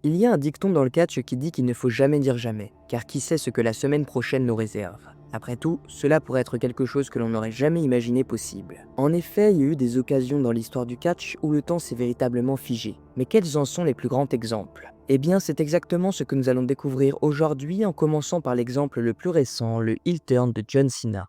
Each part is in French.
Il y a un dicton dans le catch qui dit qu'il ne faut jamais dire jamais, car qui sait ce que la semaine prochaine nous réserve. Après tout, cela pourrait être quelque chose que l'on n'aurait jamais imaginé possible. En effet, il y a eu des occasions dans l'histoire du catch où le temps s'est véritablement figé. Mais quels en sont les plus grands exemples? Eh bien, c'est exactement ce que nous allons découvrir aujourd'hui en commençant par l'exemple le plus récent, le heel turn de John Cena.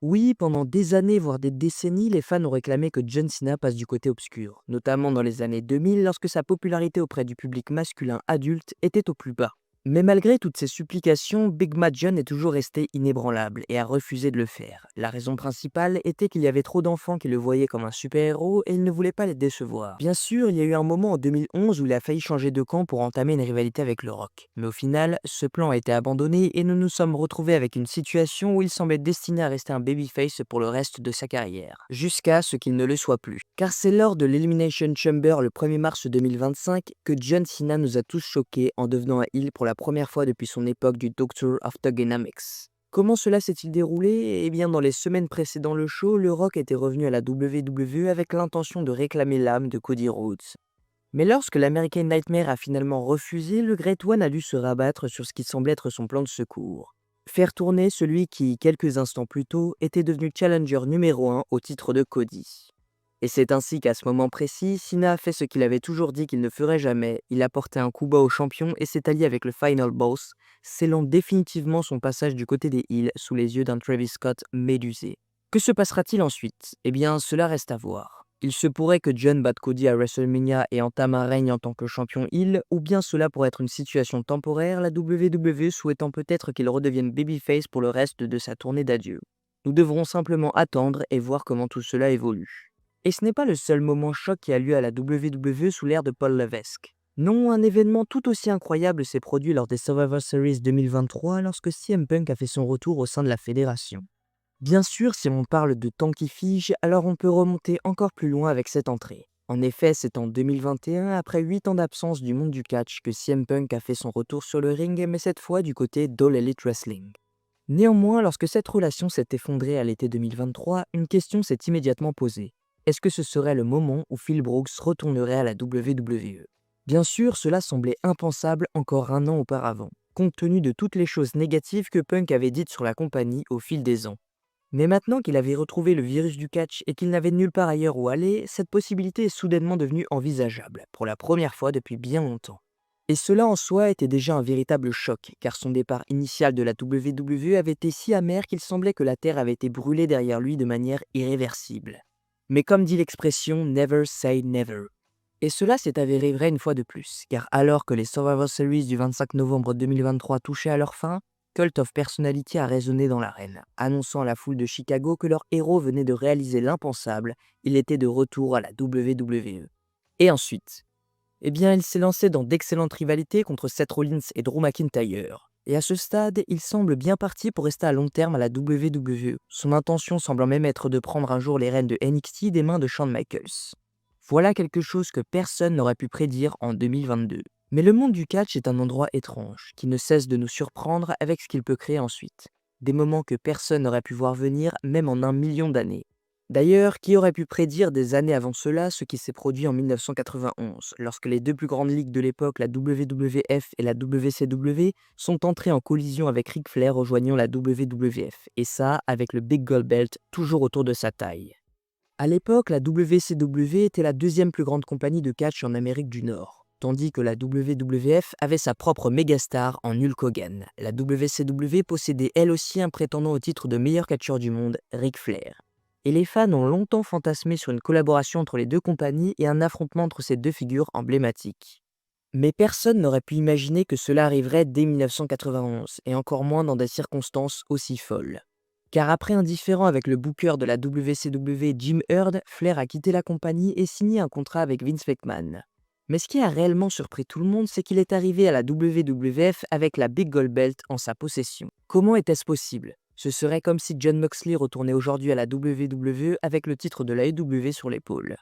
Oui, pendant des années, voire des décennies, les fans ont réclamé que John Cena passe du côté obscur, notamment dans les années 2000 lorsque sa popularité auprès du public masculin adulte était au plus bas. Mais malgré toutes ces supplications, Big Matt John est toujours resté inébranlable et a refusé de le faire. La raison principale était qu'il y avait trop d'enfants qui le voyaient comme un super-héros et il ne voulait pas les décevoir. Bien sûr, il y a eu un moment en 2011 où il a failli changer de camp pour entamer une rivalité avec le Rock. Mais au final, ce plan a été abandonné et nous nous sommes retrouvés avec une situation où il semblait destiné à rester un babyface pour le reste de sa carrière, jusqu'à ce qu'il ne le soit plus. Car c'est lors de l'Elimination Chamber le 1er mars 2025 que John Cena nous a tous choqués en devenant un heel pour la première fois depuis son époque du Doctor of Thuganomics. Comment cela s'est-il déroulé? Eh bien, dans les semaines précédant le show, le Rock était revenu à la WWE avec l'intention de réclamer l'âme de Cody Rhodes. Mais lorsque l'American Nightmare a finalement refusé, le Great One a dû se rabattre sur ce qui semblait être son plan de secours. Faire tourner celui qui, quelques instants plus tôt, était devenu challenger numéro 1 au titre de Cody. Et c'est ainsi qu'à ce moment précis, Cena a fait ce qu'il avait toujours dit qu'il ne ferait jamais, il a porté un coup bas au champion et s'est allié avec le Final Boss, scellant définitivement son passage du côté des heels sous les yeux d'un Travis Scott médusé. Que se passera-t-il ensuite? Eh bien, cela reste à voir. Il se pourrait que John batte Cody à WrestleMania et entame un règne en tant que champion heel, ou bien cela pourrait être une situation temporaire, la WWE souhaitant peut-être qu'il redevienne babyface pour le reste de sa tournée d'adieu. Nous devrons simplement attendre et voir comment tout cela évolue. Et ce n'est pas le seul moment choc qui a lieu à la WWE sous l'ère de Paul Levesque. Non, un événement tout aussi incroyable s'est produit lors des Survivor Series 2023 lorsque CM Punk a fait son retour au sein de la fédération. Bien sûr, si on parle de temps qui fige, alors on peut remonter encore plus loin avec cette entrée. En effet, c'est en 2021, après 8 ans d'absence du monde du catch, que CM Punk a fait son retour sur le ring, mais cette fois du côté d'All Elite Wrestling. Néanmoins, lorsque cette relation s'est effondrée à l'été 2023, une question s'est immédiatement posée. Est-ce que ce serait le moment où Phil Brooks retournerait à la WWE? Bien sûr, cela semblait impensable encore un an auparavant, compte tenu de toutes les choses négatives que Punk avait dites sur la compagnie au fil des ans. Mais maintenant qu'il avait retrouvé le virus du catch et qu'il n'avait nulle part ailleurs où aller, cette possibilité est soudainement devenue envisageable, pour la première fois depuis bien longtemps. Et cela en soi était déjà un véritable choc, car son départ initial de la WWE avait été si amer qu'il semblait que la terre avait été brûlée derrière lui de manière irréversible. Mais comme dit l'expression Never say never. Et cela s'est avéré vrai une fois de plus, car alors que les Survivor Series du 25 novembre 2023 touchaient à leur fin, Cult of Personality a résonné dans l'arène, annonçant à la foule de Chicago que leur héros venait de réaliser l'impensable, il était de retour à la WWE. Et ensuite? Eh bien, il s'est lancé dans d'excellentes rivalités contre Seth Rollins et Drew McIntyre. Et à ce stade, il semble bien parti pour rester à long terme à la WWE, son intention semblant même être de prendre un jour les rênes de NXT des mains de Shawn Michaels. Voilà quelque chose que personne n'aurait pu prédire en 2022. Mais le monde du catch est un endroit étrange, qui ne cesse de nous surprendre avec ce qu'il peut créer ensuite. Des moments que personne n'aurait pu voir venir, même en 1 million d'années. D'ailleurs, qui aurait pu prédire des années avant cela ce qui s'est produit en 1991, lorsque les deux plus grandes ligues de l'époque, la WWF et la WCW, sont entrées en collision avec Ric Flair rejoignant la WWF, et ça avec le Big Gold Belt toujours autour de sa taille. À l'époque, la WCW était la deuxième plus grande compagnie de catch en Amérique du Nord, tandis que la WWF avait sa propre mégastar en Hulk Hogan. La WCW possédait elle aussi un prétendant au titre de meilleur catcheur du monde, Ric Flair. Et les fans ont longtemps fantasmé sur une collaboration entre les deux compagnies et un affrontement entre ces deux figures emblématiques. Mais personne n'aurait pu imaginer que cela arriverait dès 1991, et encore moins dans des circonstances aussi folles. Car après un différend avec le booker de la WCW Jim Herd, Flair a quitté la compagnie et signé un contrat avec Vince McMahon. Mais ce qui a réellement surpris tout le monde, c'est qu'il est arrivé à la WWF avec la Big Gold Belt en sa possession. Comment était-ce possible? Ce serait comme si Jon Moxley retournait aujourd'hui à la WWE avec le titre de l'AEW sur l'épaule.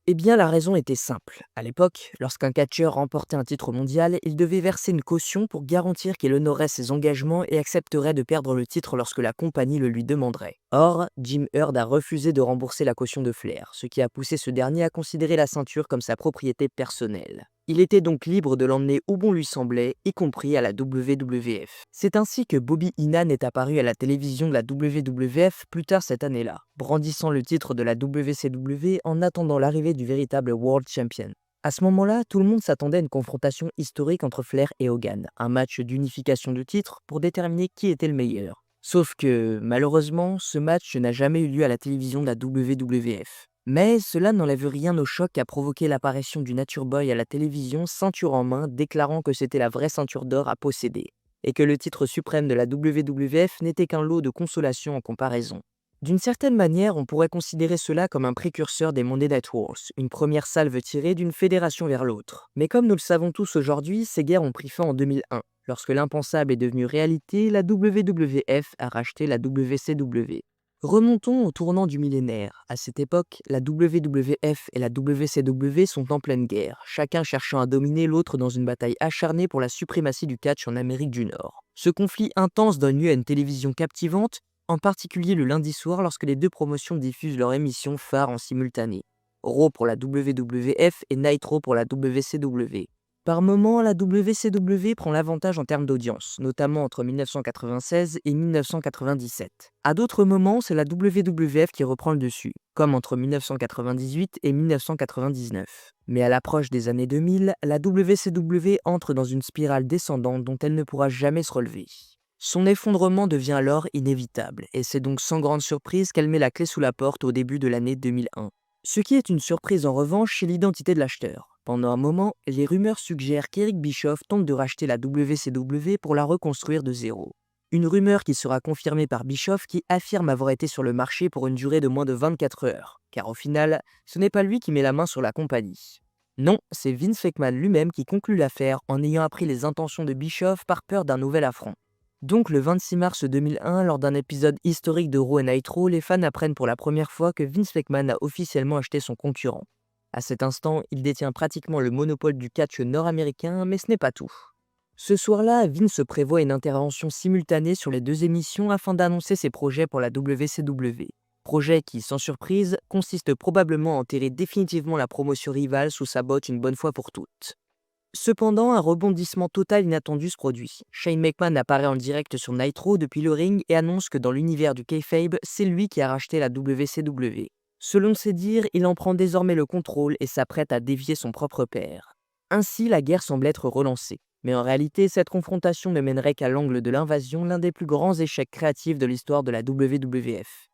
Eh bien, la raison était simple. À l'époque, lorsqu'un catcheur remportait un titre mondial, il devait verser une caution pour garantir qu'il honorait ses engagements et accepterait de perdre le titre lorsque la compagnie le lui demanderait. Or, Jim Herd a refusé de rembourser la caution de Flair, ce qui a poussé ce dernier à considérer la ceinture comme sa propriété personnelle. Il était donc libre de l'emmener où bon lui semblait, y compris à la WWF. C'est ainsi que Bobby Heenan est apparu à la télévision de la WWF plus tard cette année-là, brandissant le titre de la WCW en attendant l'arrivée du véritable World Champion. À ce moment-là, tout le monde s'attendait à une confrontation historique entre Flair et Hogan, un match d'unification de titres pour déterminer qui était le meilleur. Sauf que, malheureusement, ce match n'a jamais eu lieu à la télévision de la WWF. Mais cela n'enlève rien au choc qu'a provoqué l'apparition du Nature Boy à la télévision, ceinture en main, déclarant que c'était la vraie ceinture d'or à posséder, et que le titre suprême de la WWF n'était qu'un lot de consolation en comparaison. D'une certaine manière, on pourrait considérer cela comme un précurseur des Monday Night Wars, une première salve tirée d'une fédération vers l'autre. Mais comme nous le savons tous aujourd'hui, ces guerres ont pris fin en 2001. Lorsque l'impensable est devenu réalité, la WWF a racheté la WCW. Remontons au tournant du millénaire. À cette époque, la WWF et la WCW sont en pleine guerre, chacun cherchant à dominer l'autre dans une bataille acharnée pour la suprématie du catch en Amérique du Nord. Ce conflit intense donne lieu à une télévision captivante, en particulier le lundi soir lorsque les deux promotions diffusent leurs émissions phares en simultané. Raw pour la WWF et Nitro pour la WCW. Par moments, la WCW prend l'avantage en termes d'audience, notamment entre 1996 et 1997. À d'autres moments, c'est la WWF qui reprend le dessus, comme entre 1998 et 1999. Mais à l'approche des années 2000, la WCW entre dans une spirale descendante dont elle ne pourra jamais se relever. Son effondrement devient alors inévitable, et c'est donc sans grande surprise qu'elle met la clé sous la porte au début de l'année 2001. Ce qui est une surprise en revanche, c'est l'identité de l'acheteur. Pendant un moment, les rumeurs suggèrent qu'Eric Bischoff tente de racheter la WCW pour la reconstruire de zéro. Une rumeur qui sera confirmée par Bischoff qui affirme avoir été sur le marché pour une durée de moins de 24 heures, car au final, ce n'est pas lui qui met la main sur la compagnie. Non, c'est Vince McMahon lui-même qui conclut l'affaire en ayant appris les intentions de Bischoff par peur d'un nouvel affront. Donc le 26 mars 2001, lors d'un épisode historique de Raw et Nitro, les fans apprennent pour la première fois que Vince McMahon a officiellement acheté son concurrent. À cet instant, il détient pratiquement le monopole du catch nord-américain, mais ce n'est pas tout. Ce soir-là, Vince prévoit une intervention simultanée sur les deux émissions afin d'annoncer ses projets pour la WCW. Projet qui, sans surprise, consiste probablement à enterrer définitivement la promotion rivale sous sa botte une bonne fois pour toutes. Cependant, un rebondissement total inattendu se produit. Shane McMahon apparaît en direct sur Nitro depuis le ring et annonce que dans l'univers du kayfabe, c'est lui qui a racheté la WCW. Selon ses dires, il en prend désormais le contrôle et s'apprête à dévier son propre père. Ainsi, la guerre semble être relancée. Mais en réalité, cette confrontation ne mènerait qu'à l'angle de l'invasion, l'un des plus grands échecs créatifs de l'histoire de la WWF.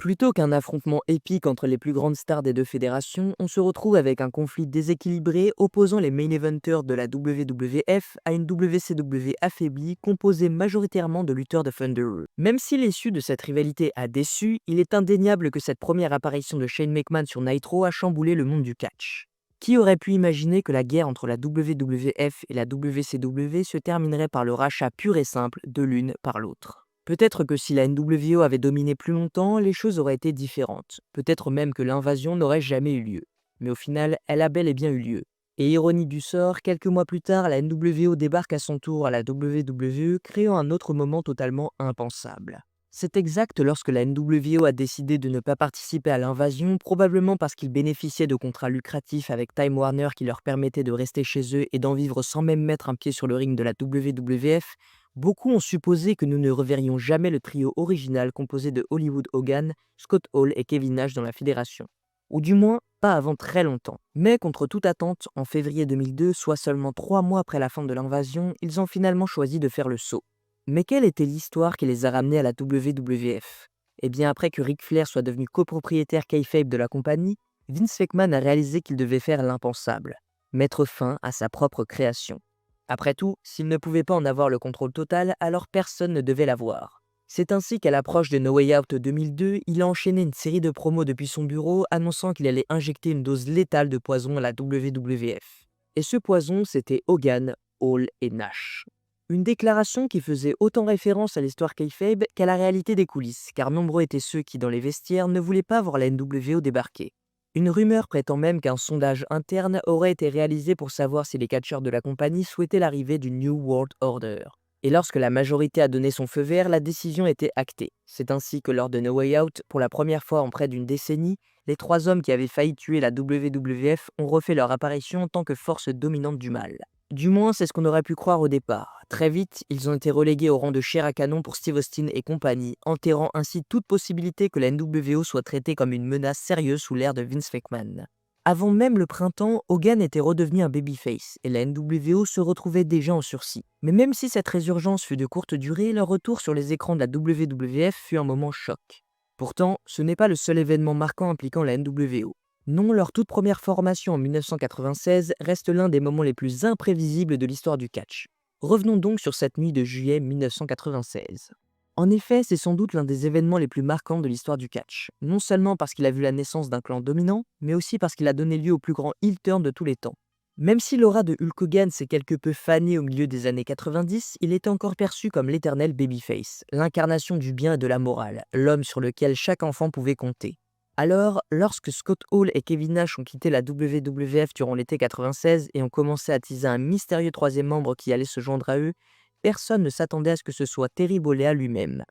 Plutôt qu'un affrontement épique entre les plus grandes stars des deux fédérations, on se retrouve avec un conflit déséquilibré opposant les main eventers de la WWF à une WCW affaiblie composée majoritairement de lutteurs de Thunder. Même si l'issue de cette rivalité a déçu, il est indéniable que cette première apparition de Shane McMahon sur Nitro a chamboulé le monde du catch. Qui aurait pu imaginer que la guerre entre la WWF et la WCW se terminerait par le rachat pur et simple de l'une par l'autre? Peut-être que si la NWO avait dominé plus longtemps, les choses auraient été différentes. Peut-être même que l'invasion n'aurait jamais eu lieu. Mais au final, elle a bel et bien eu lieu. Et ironie du sort, quelques mois plus tard, la NWO débarque à son tour à la WWE, créant un autre moment totalement impensable. C'est exact lorsque la NWO a décidé de ne pas participer à l'invasion, probablement parce qu'ils bénéficiaient de contrats lucratifs avec Time Warner qui leur permettaient de rester chez eux et d'en vivre sans même mettre un pied sur le ring de la WWF. Beaucoup ont supposé que nous ne reverrions jamais le trio original composé de Hollywood Hogan, Scott Hall et Kevin Nash dans la fédération. Ou du moins, pas avant très longtemps. Mais contre toute attente, en février 2002, soit seulement 3 mois après la fin de l'invasion, ils ont finalement choisi de faire le saut. Mais quelle était l'histoire qui les a ramenés à la WWF? Eh bien, après que Ric Flair soit devenu copropriétaire kayfabe de la compagnie, Vince McMahon a réalisé qu'il devait faire l'impensable, mettre fin à sa propre création. Après tout, s'il ne pouvait pas en avoir le contrôle total, alors personne ne devait l'avoir. C'est ainsi qu'à l'approche de No Way Out 2002, il a enchaîné une série de promos depuis son bureau annonçant qu'il allait injecter une dose létale de poison à la WWF. Et ce poison, c'était Hogan, Hall et Nash. Une déclaration qui faisait autant référence à l'histoire kayfabe qu'à la réalité des coulisses, car nombreux étaient ceux qui, dans les vestiaires, ne voulaient pas voir la NWO débarquer. Une rumeur prétend même qu'un sondage interne aurait été réalisé pour savoir si les catcheurs de la compagnie souhaitaient l'arrivée du New World Order. Et lorsque la majorité a donné son feu vert, la décision était actée. C'est ainsi que lors de No Way Out, pour la première fois en près d'une décennie, Les 3 hommes qui avaient failli tuer la WWF ont refait leur apparition en tant que force dominante du mal. Du moins, c'est ce qu'on aurait pu croire au départ. Très vite, ils ont été relégués au rang de chair à canon pour Steve Austin et compagnie, enterrant ainsi toute possibilité que la NWO soit traitée comme une menace sérieuse sous l'ère de Vince McMahon. Avant même le printemps, Hogan était redevenu un babyface, et la NWO se retrouvait déjà en sursis. Mais même si cette résurgence fut de courte durée, leur retour sur les écrans de la WWF fut un moment choc. Pourtant, ce n'est pas le seul événement marquant impliquant la NWO. Non, leur toute première formation en 1996 reste l'un des moments les plus imprévisibles de l'histoire du catch. Revenons donc sur cette nuit de juillet 1996. En effet, c'est sans doute l'un des événements les plus marquants de l'histoire du catch, non seulement parce qu'il a vu la naissance d'un clan dominant, mais aussi parce qu'il a donné lieu au plus grand heel turn de tous les temps. Même si l'aura de Hulk Hogan s'est quelque peu fanée au milieu des années 90, il était encore perçu comme l'éternel babyface, l'incarnation du bien et de la morale, l'homme sur lequel chaque enfant pouvait compter. Alors, lorsque Scott Hall et Kevin Nash ont quitté la WWF durant l'été 96 et ont commencé à teaser un mystérieux troisième membre qui allait se joindre à eux, personne ne s'attendait à ce que ce soit Terry Bollea lui-même.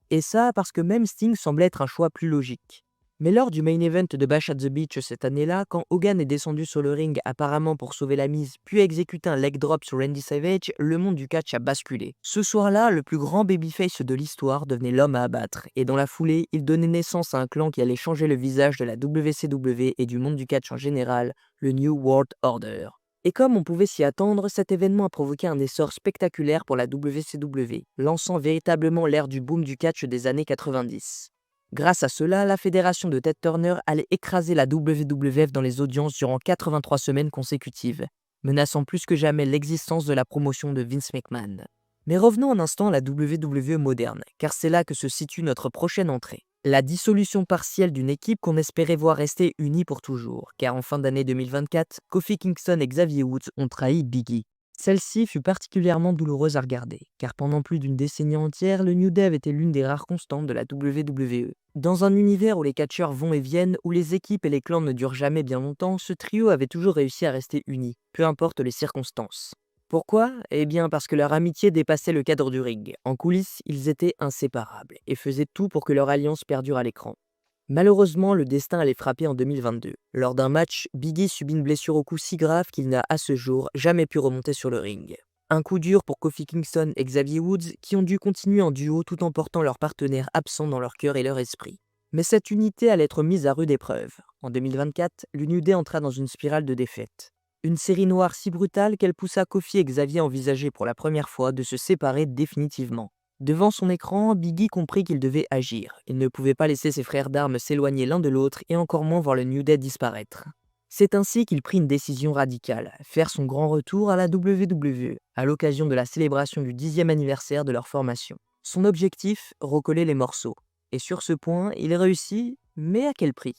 Et ça parce que même Sting semblait être un choix plus logique. Mais lors du main event de Bash at the Beach cette année-là, quand Hogan est descendu sur le ring apparemment pour sauver la mise, puis exécuter un leg drop sur Randy Savage, le monde du catch a basculé. Ce soir-là, le plus grand babyface de l'histoire devenait l'homme à abattre, et dans la foulée, il donnait naissance à un clan qui allait changer le visage de la WCW et du monde du catch en général, le New World Order. Et comme on pouvait s'y attendre, cet événement a provoqué un essor spectaculaire pour la WCW, lançant véritablement l'ère du boom du catch des années 90. Grâce à cela, la fédération de Ted Turner allait écraser la WWF dans les audiences durant 83 semaines consécutives, menaçant plus que jamais l'existence de la promotion de Vince McMahon. Mais revenons un instant à la WWE moderne, car c'est là que se situe notre prochaine entrée. La dissolution partielle d'une équipe qu'on espérait voir rester unie pour toujours, car en fin d'année 2024, Kofi Kingston et Xavier Woods ont trahi Big E. Celle-ci fut particulièrement douloureuse à regarder, car pendant plus d'une décennie entière, le New Day avait été l'une des rares constantes de la WWE. Dans un univers où les catcheurs vont et viennent, où les équipes et les clans ne durent jamais bien longtemps, ce trio avait toujours réussi à rester unis, peu importe les circonstances. Pourquoi? Eh bien parce que leur amitié dépassait le cadre du ring. En coulisses, ils étaient inséparables, et faisaient tout pour que leur alliance perdure à l'écran. Malheureusement, le destin allait frapper en 2022. Lors d'un match, Big E subit une blessure au cou si grave qu'il n'a, à ce jour, jamais pu remonter sur le ring. Un coup dur pour Kofi Kingston et Xavier Woods, qui ont dû continuer en duo tout en portant leur partenaire absent dans leur cœur et leur esprit. Mais cette unité allait être mise à rude épreuve. En 2024, le New Day entra dans une spirale de défaites. Une série noire si brutale qu'elle poussa Kofi et Xavier à envisager pour la première fois de se séparer définitivement. Devant son écran, Big E comprit qu'il devait agir. Il ne pouvait pas laisser ses frères d'armes s'éloigner l'un de l'autre et encore moins voir le New Day disparaître. C'est ainsi qu'il prit une décision radicale, faire son grand retour à la WWE, à l'occasion de la célébration du 10e anniversaire de leur formation. Son objectif, recoller les morceaux. Et sur ce point, il réussit, mais à quel prix?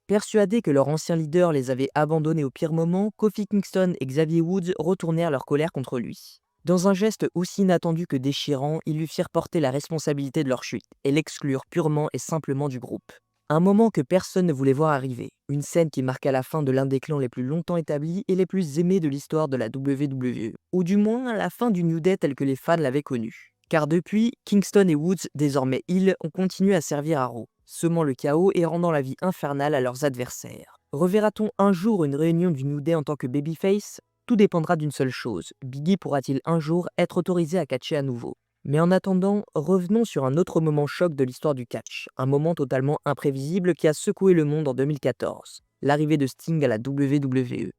Persuadés que leur ancien leader les avait abandonnés au pire moment, Kofi Kingston et Xavier Woods retournèrent leur colère contre lui. Dans un geste aussi inattendu que déchirant, ils lui firent porter la responsabilité de leur chute et l'exclurent purement et simplement du groupe. Un moment que personne ne voulait voir arriver, une scène qui marqua la fin de l'un des clans les plus longtemps établis et les plus aimés de l'histoire de la WWE, ou du moins la fin du New Day tel que les fans l'avaient connu. Car depuis, Kingston et Woods, désormais heel, ont continué à servir à Raw, semant le chaos et rendant la vie infernale à leurs adversaires. Reverra-t-on un jour une réunion du New Day en tant que babyface? Tout dépendra d'une seule chose, Big E pourra-t-il un jour être autorisé à catcher à nouveau? Mais en attendant, revenons sur un autre moment choc de l'histoire du catch, un moment totalement imprévisible qui a secoué le monde en 2014, l'arrivée de Sting à la WWE.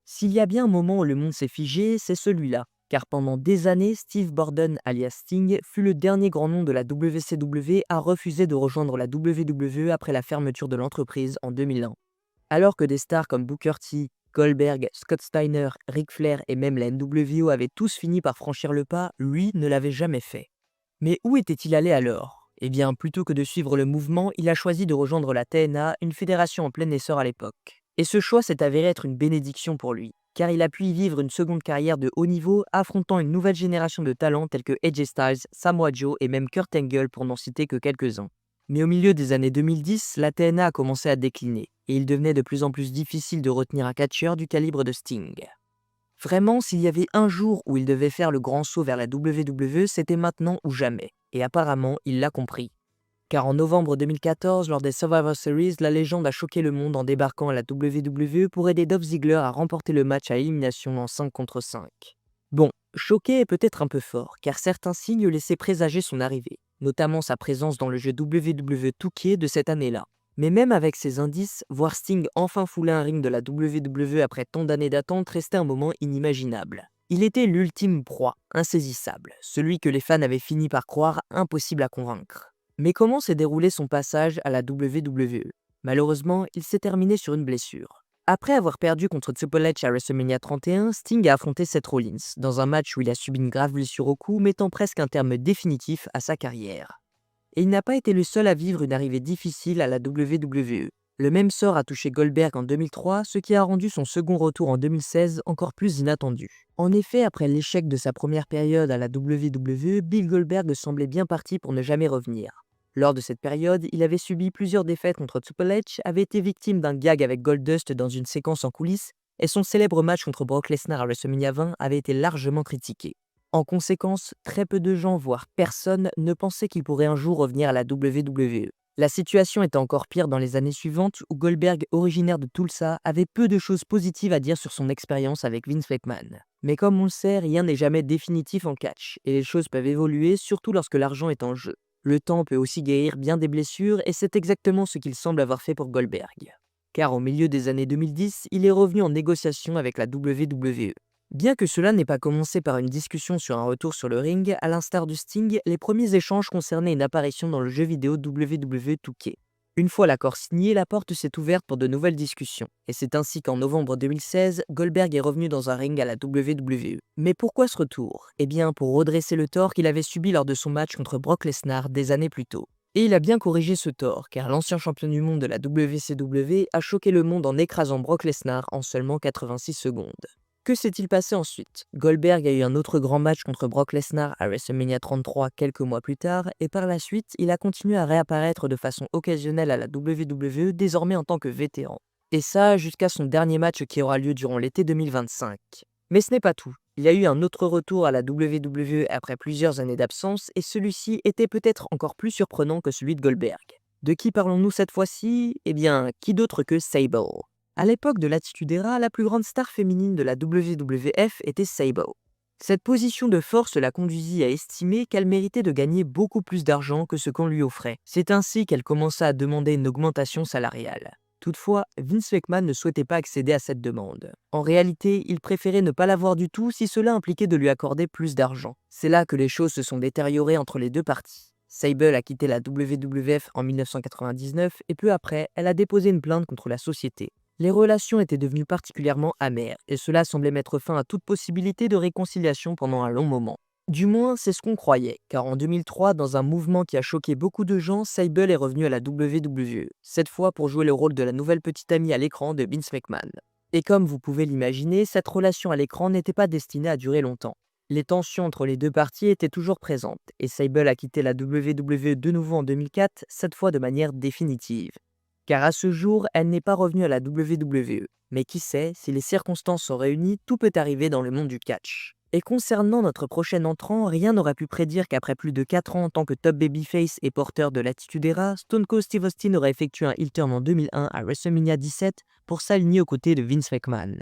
S'il y a bien un moment où le monde s'est figé, c'est celui-là, car pendant des années, Steve Borden alias Sting fut le dernier grand nom de la WCW à refuser de rejoindre la WWE après la fermeture de l'entreprise en 2001. Alors que des stars comme Booker T, Goldberg, Scott Steiner, Ric Flair et même la NWO avaient tous fini par franchir le pas, lui ne l'avait jamais fait. Mais où était-il allé alors? Eh bien, plutôt que de suivre le mouvement, il a choisi de rejoindre la TNA, une fédération en plein essor à l'époque. Et ce choix s'est avéré être une bénédiction pour lui, car il a pu y vivre une seconde carrière de haut niveau, affrontant une nouvelle génération de talents tels que AJ Styles, Samoa Joe et même Kurt Angle pour n'en citer que quelques-uns. Mais au milieu des années 2010, la TNA a commencé à décliner, et il devenait de plus en plus difficile de retenir un catcheur du calibre de Sting. Vraiment, s'il y avait un jour où il devait faire le grand saut vers la WWE, c'était maintenant ou jamais, et apparemment, il l'a compris. Car en novembre 2014, lors des Survivor Series, la légende a choqué le monde en débarquant à la WWE pour aider Dolph Ziggler à remporter le match à élimination en 5 contre 5. Bon, choqué est peut-être un peu fort, car certains signes laissaient présager son arrivée, notamment sa présence dans le jeu WWE 2K de cette année-là. Mais même avec ces indices, voir Sting enfin fouler un ring de la WWE après tant d'années d'attente restait un moment inimaginable. Il était l'ultime proie, insaisissable, celui que les fans avaient fini par croire impossible à convaincre. Mais comment s'est déroulé son passage à la WWE? Malheureusement, il s'est terminé sur une blessure. Après avoir perdu contre Triple H à WrestleMania 31, Sting a affronté Seth Rollins, dans un match où il a subi une grave blessure au cou, mettant presque un terme définitif à sa carrière. Et il n'a pas été le seul à vivre une arrivée difficile à la WWE. Le même sort a touché Goldberg en 2003, ce qui a rendu son second retour en 2016 encore plus inattendu. En effet, après l'échec de sa première période à la WWE, Bill Goldberg semblait bien parti pour ne jamais revenir. Lors de cette période, il avait subi plusieurs défaites contre Triple H, avait été victime d'un gag avec Goldust dans une séquence en coulisses, et son célèbre match contre Brock Lesnar à WrestleMania 20 avait été largement critiqué. En conséquence, très peu de gens, voire personne, ne pensaient qu'il pourrait un jour revenir à la WWE. La situation était encore pire dans les années suivantes où Goldberg, originaire de Tulsa, avait peu de choses positives à dire sur son expérience avec Vince McMahon. Mais comme on le sait, rien n'est jamais définitif en catch, et les choses peuvent évoluer surtout lorsque l'argent est en jeu. Le temps peut aussi guérir bien des blessures, et c'est exactement ce qu'il semble avoir fait pour Goldberg. Car au milieu des années 2010, il est revenu en négociation avec la WWE. Bien que cela n'ait pas commencé par une discussion sur un retour sur le ring, à l'instar du Sting, les premiers échanges concernaient une apparition dans le jeu vidéo WWE 2K. Une fois l'accord signé, la porte s'est ouverte pour de nouvelles discussions, et c'est ainsi qu'en novembre 2016, Goldberg est revenu dans un ring à la WWE. Mais pourquoi ce retour? Eh bien, pour redresser le tort qu'il avait subi lors de son match contre Brock Lesnar des années plus tôt. Et il a bien corrigé ce tort, car l'ancien champion du monde de la WCW a choqué le monde en écrasant Brock Lesnar en seulement 86 secondes. Que s'est-il passé ensuite? Goldberg a eu un autre grand match contre Brock Lesnar à WrestleMania 33 quelques mois plus tard, et par la suite, il a continué à réapparaître de façon occasionnelle à la WWE, désormais en tant que vétéran. Et ça, jusqu'à son dernier match qui aura lieu durant l'été 2025. Mais ce n'est pas tout. Il y a eu un autre retour à la WWE après plusieurs années d'absence, et celui-ci était peut-être encore plus surprenant que celui de Goldberg. De qui parlons-nous cette fois-ci? Eh bien, qui d'autre que Sable. À l'époque de l'Attitude Era, la plus grande star féminine de la WWF était Sable. Cette position de force la conduisit à estimer qu'elle méritait de gagner beaucoup plus d'argent que ce qu'on lui offrait. C'est ainsi qu'elle commença à demander une augmentation salariale. Toutefois, Vince McMahon ne souhaitait pas accéder à cette demande. En réalité, il préférait ne pas l'avoir du tout si cela impliquait de lui accorder plus d'argent. C'est là que les choses se sont détériorées entre les deux parties. Sable a quitté la WWF en 1999 et peu après, elle a déposé une plainte contre la société. Les relations étaient devenues particulièrement amères, et cela semblait mettre fin à toute possibilité de réconciliation pendant un long moment. Du moins, c'est ce qu'on croyait, car en 2003, dans un mouvement qui a choqué beaucoup de gens, Sable est revenu à la WWE, cette fois pour jouer le rôle de la nouvelle petite amie à l'écran de Vince McMahon. Et comme vous pouvez l'imaginer, cette relation à l'écran n'était pas destinée à durer longtemps. Les tensions entre les deux parties étaient toujours présentes, et Sable a quitté la WWE de nouveau en 2004, cette fois de manière définitive. Car à ce jour, elle n'est pas revenue à la WWE. Mais qui sait, si les circonstances sont réunies, tout peut arriver dans le monde du catch. Et concernant notre prochain entrant, rien n'aurait pu prédire qu'après plus de 4 ans en tant que top babyface et porteur de l'Attitude Era, Stone Cold Steve Austin aurait effectué un heel turn en 2001 à WrestleMania 17 pour s'aligner aux côtés de Vince McMahon.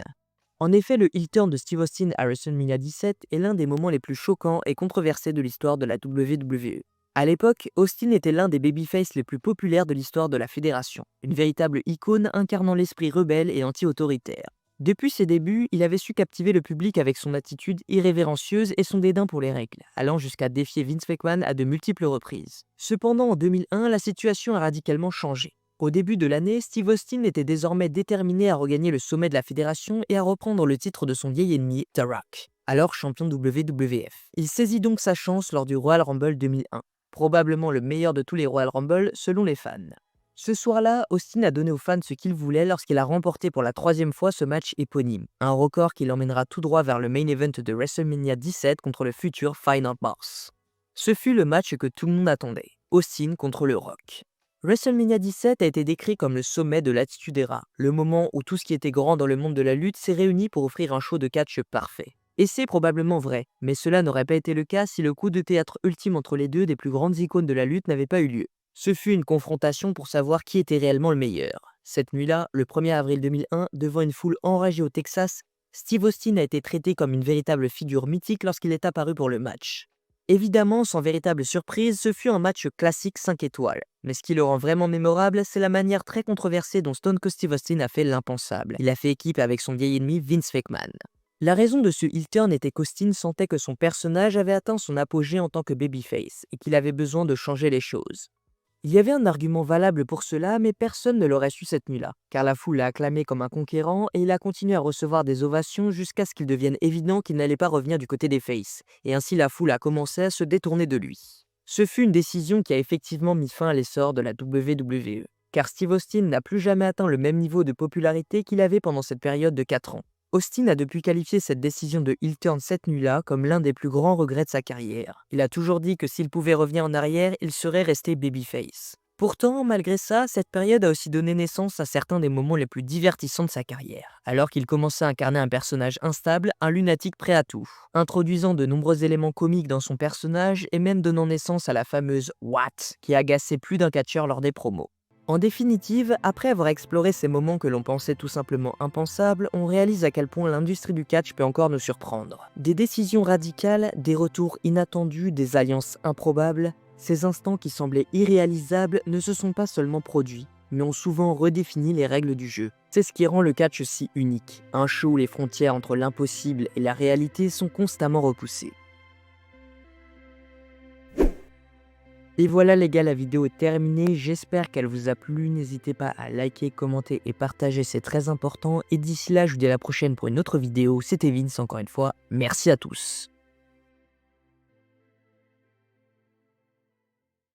En effet, le heel turn de Steve Austin à WrestleMania 17 est l'un des moments les plus choquants et controversés de l'histoire de la WWE. À l'époque, Austin était l'un des babyface les plus populaires de l'histoire de la fédération, une véritable icône incarnant l'esprit rebelle et anti-autoritaire. Depuis ses débuts, il avait su captiver le public avec son attitude irrévérencieuse et son dédain pour les règles, allant jusqu'à défier Vince McMahon à de multiples reprises. Cependant, en 2001, la situation a radicalement changé. Au début de l'année, Steve Austin était désormais déterminé à regagner le sommet de la fédération et à reprendre le titre de son vieil ennemi, The Rock, alors champion WWF. Il saisit donc sa chance lors du Royal Rumble 2001. Probablement le meilleur de tous les Royal Rumble selon les fans. Ce soir-là, Austin a donné aux fans ce qu'il voulait lorsqu'il a remporté pour la 3e fois ce match éponyme, un record qui l'emmènera tout droit vers le main event de WrestleMania 17 contre le futur Final Boss. Ce fut le match que tout le monde attendait, Austin contre le Rock. WrestleMania 17 a été décrit comme le sommet de l'Attitude Era, le moment où tout ce qui était grand dans le monde de la lutte s'est réuni pour offrir un show de catch parfait. Et c'est probablement vrai, mais cela n'aurait pas été le cas si le coup de théâtre ultime entre les deux des plus grandes icônes de la lutte n'avait pas eu lieu. Ce fut une confrontation pour savoir qui était réellement le meilleur. Cette nuit-là, le 1er avril 2001, devant une foule enragée au Texas, Steve Austin a été traité comme une véritable figure mythique lorsqu'il est apparu pour le match. Évidemment, sans véritable surprise, ce fut un match classique 5 étoiles. Mais ce qui le rend vraiment mémorable, c'est la manière très controversée dont Stone Cold Steve Austin a fait l'impensable. Il a fait équipe avec son vieil ennemi Vince McMahon. La raison de ce heel turn était qu'Austin sentait que son personnage avait atteint son apogée en tant que babyface et qu'il avait besoin de changer les choses. Il y avait un argument valable pour cela, mais personne ne l'aurait su cette nuit-là, car la foule l'a acclamé comme un conquérant et il a continué à recevoir des ovations jusqu'à ce qu'il devienne évident qu'il n'allait pas revenir du côté des faces, et ainsi la foule a commencé à se détourner de lui. Ce fut une décision qui a effectivement mis fin à l'essor de la WWE, car Steve Austin n'a plus jamais atteint le même niveau de popularité qu'il avait pendant cette période de 4 ans. Austin a depuis qualifié cette décision de heel turn cette nuit-là comme l'un des plus grands regrets de sa carrière. Il a toujours dit que s'il pouvait revenir en arrière, il serait resté babyface. Pourtant, malgré ça, cette période a aussi donné naissance à certains des moments les plus divertissants de sa carrière, alors qu'il commençait à incarner un personnage instable, un lunatique prêt à tout, introduisant de nombreux éléments comiques dans son personnage et même donnant naissance à la fameuse « What » qui agaçait plus d'un catcheur lors des promos. En définitive, après avoir exploré ces moments que l'on pensait tout simplement impensables, on réalise à quel point l'industrie du catch peut encore nous surprendre. Des décisions radicales, des retours inattendus, des alliances improbables, ces instants qui semblaient irréalisables ne se sont pas seulement produits, mais ont souvent redéfini les règles du jeu. C'est ce qui rend le catch si unique, un show où les frontières entre l'impossible et la réalité sont constamment repoussées. Et voilà les gars, la vidéo est terminée, j'espère qu'elle vous a plu, n'hésitez pas à liker, commenter et partager, c'est très important, et d'ici là je vous dis à la prochaine pour une autre vidéo, c'était Vince encore une fois, merci à tous.